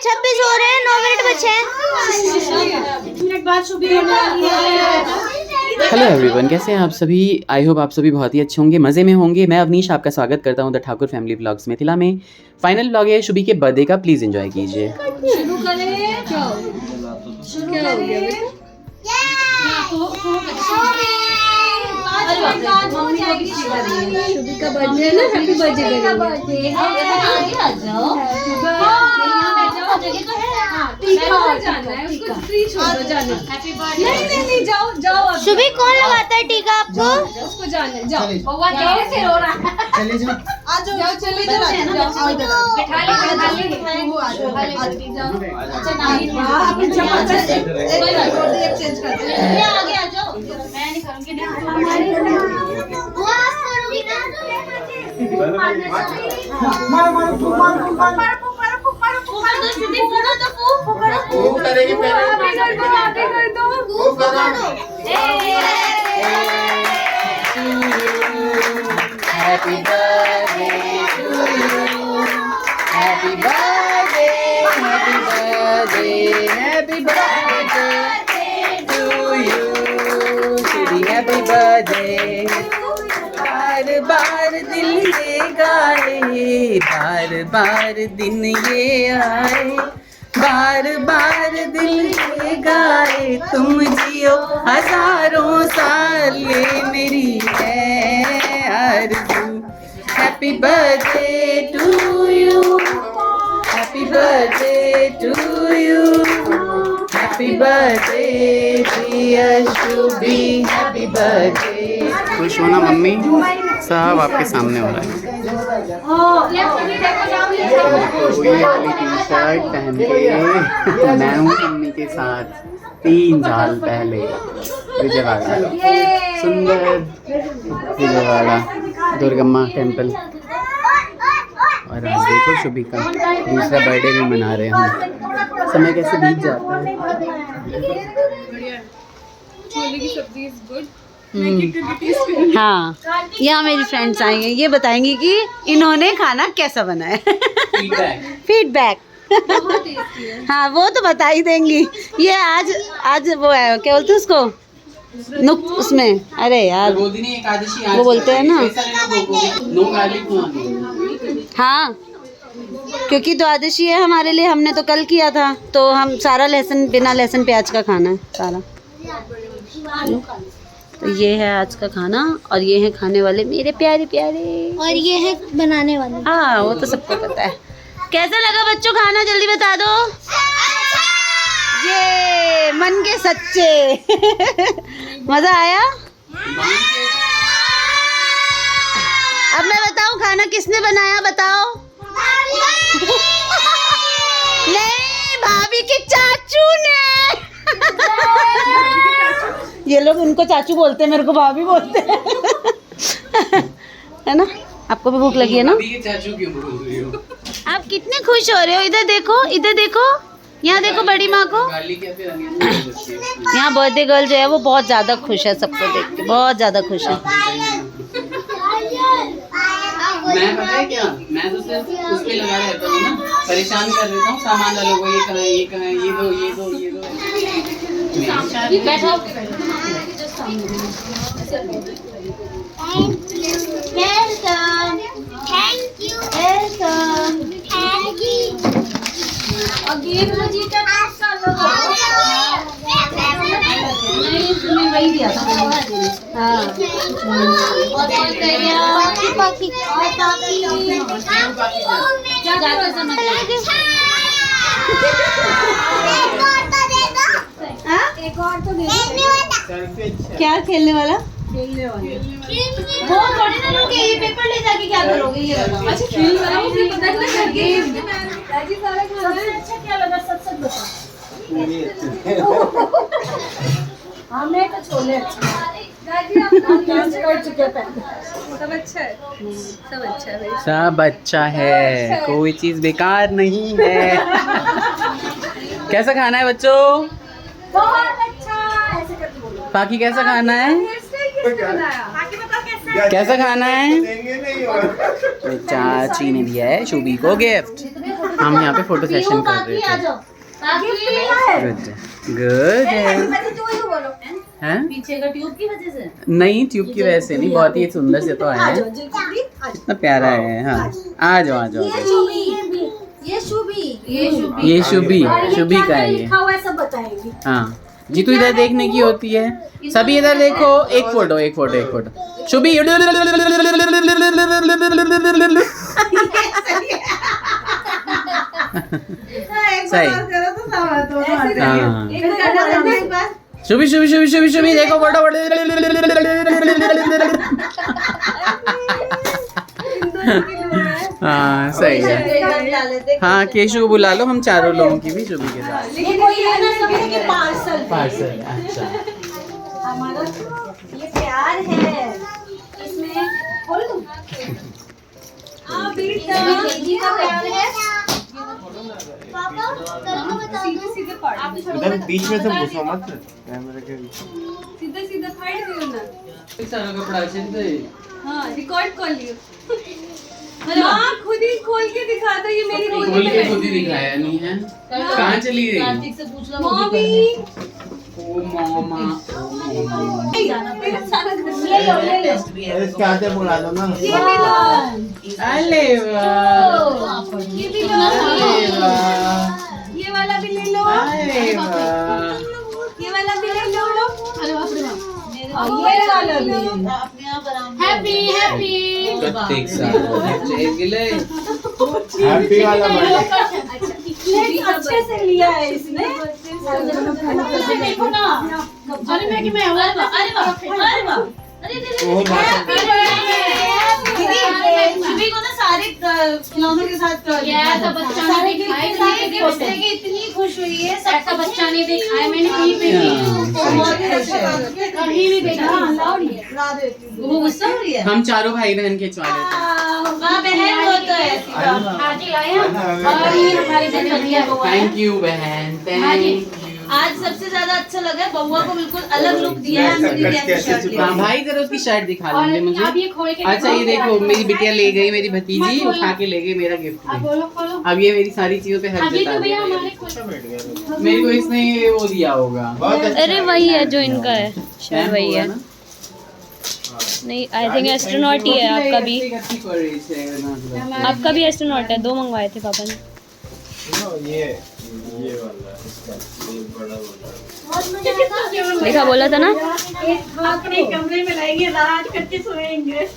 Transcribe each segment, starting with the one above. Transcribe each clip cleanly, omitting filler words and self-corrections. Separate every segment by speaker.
Speaker 1: 26 हो रहे हैं, 9 मिनट बचे हैं। मिनट बाद शुभी होने वाली है।
Speaker 2: हेलो एवरीवन, कैसे हैं आप सभी। आई होप आप सभी बहुत ही अच्छे होंगे, मज़े में होंगे। मैं अवनीश आपका स्वागत करता हूं the Thakur family vlogs Mithila में। फाइनल व्लॉग है शुभी के बर्थडे का, प्लीज़ एंजॉय कीजिए।
Speaker 1: शुरू करें। क्या हो गया शुभी का बर्थडे है ना, हैप्पी बर्थडे नहीं जाओ। शुभी कौन लगाता है टीका आपको? उसको जाने जाओ। कैसे रो रहा है? चले जाओ, चले जाओ। आगे आ जाओ। मैं नहीं करूँगी।
Speaker 2: Happy birthday to you. Happy birthday, happy birthday, happy birthday to you. Shubhi, happy birthday. बार बार दिल ये गाए, बार बार दिन ये आए, बार बार दिल ये गाए, तुम जियो हजारों साल, ये मेरी है आरज़ू। Happy birthday to you, happy birthday to you, happy birthday dear Shubhi, happy birthday. खुश होना मम्मी, सब आपके सामने हो रहा है। ये वाली टी शर्ट पहन के मैं हूँ मम्मी के साथ 3 साल पहले विजयवाड़ा, सुंदर विजयवाड़ा दुर्गम्मा टेम्पल। और आज देखो शुभी का दूसरा बर्थडे भी मना रहे हैं। समय कैसे बीत जाता है।
Speaker 3: छोले की सब्जी इज गुड।
Speaker 1: हाँ, यहाँ मेरी फ्रेंड्स आएंगे, ये बताएंगी कि इन्होंने खाना कैसा बनाया। फीडबैक। हाँ, वो तो बता ही देंगी। ये आज वो है, क्या बोलते हैं उसको, उसमें, अरे यार वो बोलते हैं ना, हाँ, क्योंकि द्वादशी है हमारे लिए, हमने तो कल किया था, तो हम सारा लहसुन, बिना लहसुन प्याज का खाना है सारा। तो ये है आज का खाना, और ये है खाने वाले मेरे प्यारे प्यारे,
Speaker 4: और ये है बनाने वाले।
Speaker 1: हाँ, वो तो सबको पता है। कैसा लगा बच्चों खाना, जल्दी बता दो। ये मन के सच्चे। मजा आया। अब मैं बताऊं खाना किसने बनाया, बताओ। नहीं, भाभी के चाचू ने। ये लोग उनको चाचू बोलते हैं, मेरे को भाभी बोलते हैं। है ना, आपको भी भूख लगी है ना।
Speaker 2: चाचू क्यों बोल रही हो?
Speaker 1: आप कितने खुश हो रहे हो, इधर देखो, इधर देखो, यहाँ देखो बड़ी माँ को। यहाँ बर्थडे गर्ल जो है वो बहुत ज़्यादा खुश है, सबको देख के बहुत ज़्यादा खुश है।
Speaker 2: मैं पता है क्या, मैं तो सिर्फ उस पे लगा रहता हूँ ना, परेशान कर देता हूँ सामान वालों को, ये कहाँ, ये कहाँ, ये दो, ये दो, ये दो। बैठो।
Speaker 4: एक और तो दे दो।
Speaker 1: क्या खेलने वाला?
Speaker 4: वो थोड़ी ना लोगे, ये पेपर ले जाके क्या करोगे ये बताओ।
Speaker 3: अच्छा खेल रहा हूँ, मुझे पता नहीं लगा गेम।
Speaker 4: दादी सारा खाना है। अच्छा क्या लगा, सच बताओ। हाँ, मैं तो छोले अच्छे। दादी आप लंच कर चुके हैं पहले।
Speaker 3: सब अच्छा है, सब अच्छा है।
Speaker 2: सब अच्छा है, कोई चीज बेकार नहीं है। कैसा खाना है बच्चों?
Speaker 4: बहुत अच्छा। ऐसे करके बोलो।
Speaker 2: बाकी कैसा खाना है? कैसा खाना है? तो चाची ने दिया है शुभी को गिफ्ट। हम यहाँ पे फोटो सेशन कर रहे थे। गुड है
Speaker 1: पीछे का ट्यूब की वजह से
Speaker 2: नहीं, ट्यूब की वजह से नहीं, बहुत ही सुंदर से तो है, कितना प्यारा है। हाँ आ जाओ आ जाओ।
Speaker 4: ये शुभी
Speaker 2: ये शुभी शुभी का है ये।
Speaker 4: लिखा हुआ है सब बताएंगे।
Speaker 2: हाँ जीतू इधर देखने की होती है, सभी इधर देखो, एक फोटो एक फोटो एक फोटो। शुभी सही। हाँ शुभी शुभी शुभी शुभी शुभी देखो फोटो। हाँ सही है। हाँ केशु को बुला लो, हम चारों लोगों की भी शुभी के साथ।
Speaker 4: पार्सल
Speaker 2: पार्सल अच्छा।
Speaker 4: हमारा ये प्यार है इसमें। खोल दूं? बेटी का प्यार है।
Speaker 3: सीधे पार्ट
Speaker 5: इधर बीच में से घुसो मत कैमरे के बीच।
Speaker 3: सीधा सीधा फाड़ दियो ना।
Speaker 2: सारा कपड़ा अच्छे से।
Speaker 3: हाँ रिकॉर्ड कर लियो। हाँ खुद ही खोल के दिखाता, ये मेरी रोज
Speaker 2: खोल के खुद ही दिखाया नहीं है। कहाँ चली गई?
Speaker 1: कार्तिक से पूछ लो
Speaker 3: मम्मी
Speaker 2: ओ मामा।
Speaker 3: मेरा सारा घर
Speaker 4: ले लो ले लो।
Speaker 5: इसके आगे बुला दो ना।
Speaker 3: ये भी लो,
Speaker 2: अरे वाह
Speaker 3: ये भी लो,
Speaker 2: अरे वाह
Speaker 3: ये वाला भी ले लो,
Speaker 2: अरे वाह।
Speaker 3: ये वाला भी ले लो।
Speaker 4: अरे बाप रे बाप।
Speaker 3: और ये वाला भी।
Speaker 1: अपने आप आराम से।
Speaker 4: Happy happy.
Speaker 2: प्रत्येक साल एक गिले।
Speaker 5: हैप्पी वाला बर्थडे।
Speaker 4: इतने अच्छे से लिया है इसने। देखो ना। अरे मैं कि मैं
Speaker 1: अरे वाह अरे वाह अरे वाह। अरे
Speaker 5: ओ
Speaker 1: दीदी शुभी को ना सारे खिलौनों के साथ
Speaker 4: ऐसा बच्चा नहीं दिखाया
Speaker 1: कि इतनी खुश हुई है।
Speaker 4: ऐसा बच्चा नहीं दिखाया मैंने कहीं पे भी। कहीं भी देखा अलाउड नहीं है।
Speaker 1: वो गुस्सा हो रही है।
Speaker 2: हम चारों भाई बहन खिंचवा लेते
Speaker 1: माँ बहन हो तो ऐसी बात।
Speaker 4: हाजी लाए हैं और ये हमारी जन्मदिन
Speaker 2: हैं। थैंक यू बहन, थैंक यू।
Speaker 1: आज सबसे ज्यादा अच्छा लगा है, बउआ को बिल्कुल अलग लुक दिया है। हमने कैसी शर्ट ली
Speaker 2: हाँ भाई जरा उसकी शर्ट दिखा
Speaker 4: और
Speaker 2: दीजिए
Speaker 4: आप
Speaker 2: मुझे।
Speaker 4: ये खोल के
Speaker 2: अच्छा ये देखो मेरी बिटिया ले गई, मेरी भतीजी उठा के ले गई मेरा
Speaker 4: आप
Speaker 2: गिफ्ट।
Speaker 4: बोलो खोलो।
Speaker 2: अब ये मेरी सारी चीजों पे हक
Speaker 4: अभी
Speaker 2: जता
Speaker 4: तो भैया
Speaker 2: दिया।
Speaker 4: हमारे खोलो।
Speaker 2: मेरे को इसने वो दिया होगा।
Speaker 5: बहुत अच्छा
Speaker 6: अरे वही है जो इनका है, शायद
Speaker 2: Stamp
Speaker 6: वही
Speaker 2: होगा
Speaker 6: है।
Speaker 2: ना?
Speaker 6: नहीं आई थिंक एस्ट्रोनॉट ही है आपका भी। आपका भी एस्ट्रोनॉट है, 2 मंगवाए थे पापा ने।
Speaker 5: ये वाला इसका ये बड़ा वाला।
Speaker 6: देखा बोला था ना।
Speaker 4: अपने कमरे में लाएंगे रात करके सोएंगे।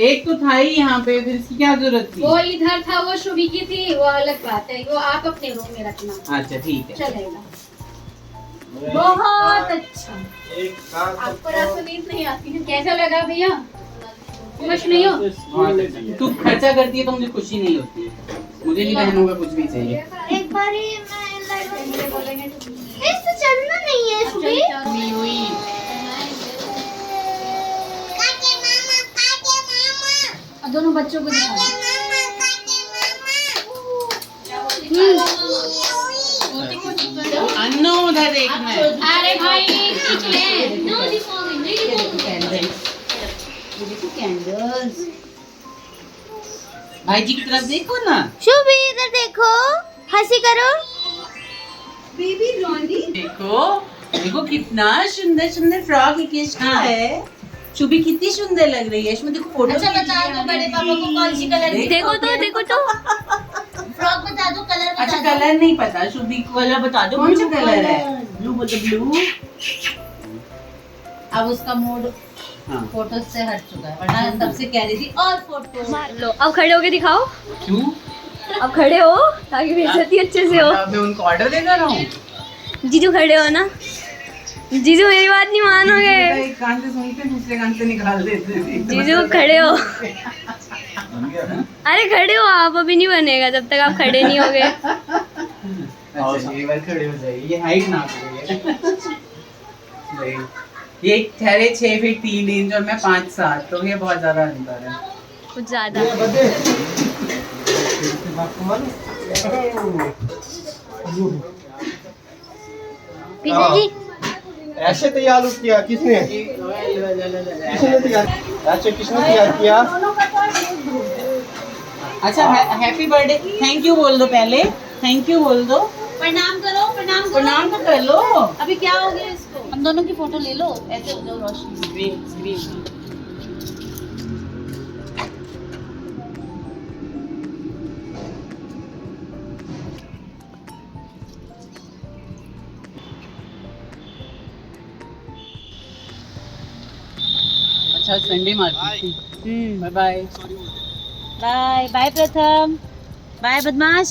Speaker 2: एक तो था ही यहाँ पे, फिर इसकी क्या जरूरत थी?
Speaker 4: वो इधर था, वो शुभी की थी, वो अलग बात है। वो आप अपने रूम में रखना
Speaker 2: अच्छा ठीक है।
Speaker 4: चलेगा। बहुत अच्छा।
Speaker 5: एक कार
Speaker 4: आपको रात को नींद नहीं आती है? कैसा लगा भैया? खुश नहीं हो?
Speaker 2: बहुत अच्छा। तू खर्चा करती है तो मुझे खुशी नहीं होती है। मुझे नहीं बहनों का कुछ भी चाहिए।
Speaker 7: एक बार ही तो चलना नहीं है शुभी।
Speaker 4: दोनों बच्चों को दिखा।
Speaker 2: अन्नू उधर देखना है।
Speaker 4: अरे भाई
Speaker 1: कैंडल्स।
Speaker 2: भाई जी की तरफ देखो ना।
Speaker 7: शुभी इधर देखो, हंसी करो।
Speaker 1: Baby Ronnie.
Speaker 2: देखो देखो कितना सुंदर सुंदर फ्रॉक किसका है। शुभी कितनी सुंदर लग रही है इसमें, देखो फोटो।
Speaker 1: अच्छा बता दो बड़े पापा को कौन सी कलर की
Speaker 6: देखो तो
Speaker 1: फ्रॉक बता दो, कलर बता
Speaker 2: अच्छा
Speaker 1: दो।
Speaker 2: कलर नहीं पता, शुभी कलर बता दो कौन सा कलर है। ब्लू मतलब ब्लू।
Speaker 1: अब उसका मूड
Speaker 2: हाँ
Speaker 1: फोटो से हट चुका है, वरना तब से कह रही थी और फोटो।
Speaker 6: लो अब खड़े होके दिखाओ।
Speaker 2: क्यों?
Speaker 6: अब खड़े हो ताकि बेइज्जती अच्छे से हो।
Speaker 2: मैं उनको ऑर्डर देकर रहा हूँ।
Speaker 6: जीजू खड़े हो ना। जीजू मेरी बात नहीं मानोगे।
Speaker 2: एक कान से सुनते दूसरे कान से निकाल देते थे।
Speaker 6: जीजू खड़े हो। अरे खड़े हो आप, अभी नहीं बनेगा जब तक आप खड़े नहीं होगे।
Speaker 2: अच्छा ये बार खड़े हो जाइए, ये हाइट नाप रही है। ये ठहरे 6 फीट 3 इंच और मैं 5'7", तो ये बहुत ज्यादा अंतर है।
Speaker 6: कुछ ज्यादा।
Speaker 7: पीछे जी
Speaker 5: ऐसे तैयार किया किसने? किसने तैयार? ऐसे किसने तैयार किया?
Speaker 1: अच्छा हैप्पी बर्थडे थैंक यू बोल दो पहले थैंक यू बोल दो
Speaker 4: प्रणाम करो प्रणाम करो
Speaker 1: प्रणाम तो कर लो
Speaker 4: अभी क्या हो गया इसको हम दोनों की फोटो ले लो ऐसे हो जाओ रोशनी
Speaker 1: ग्रीन ग्रीन अच्छा Sunday market bye bye
Speaker 6: bye bye प्रथम बाय बदमाश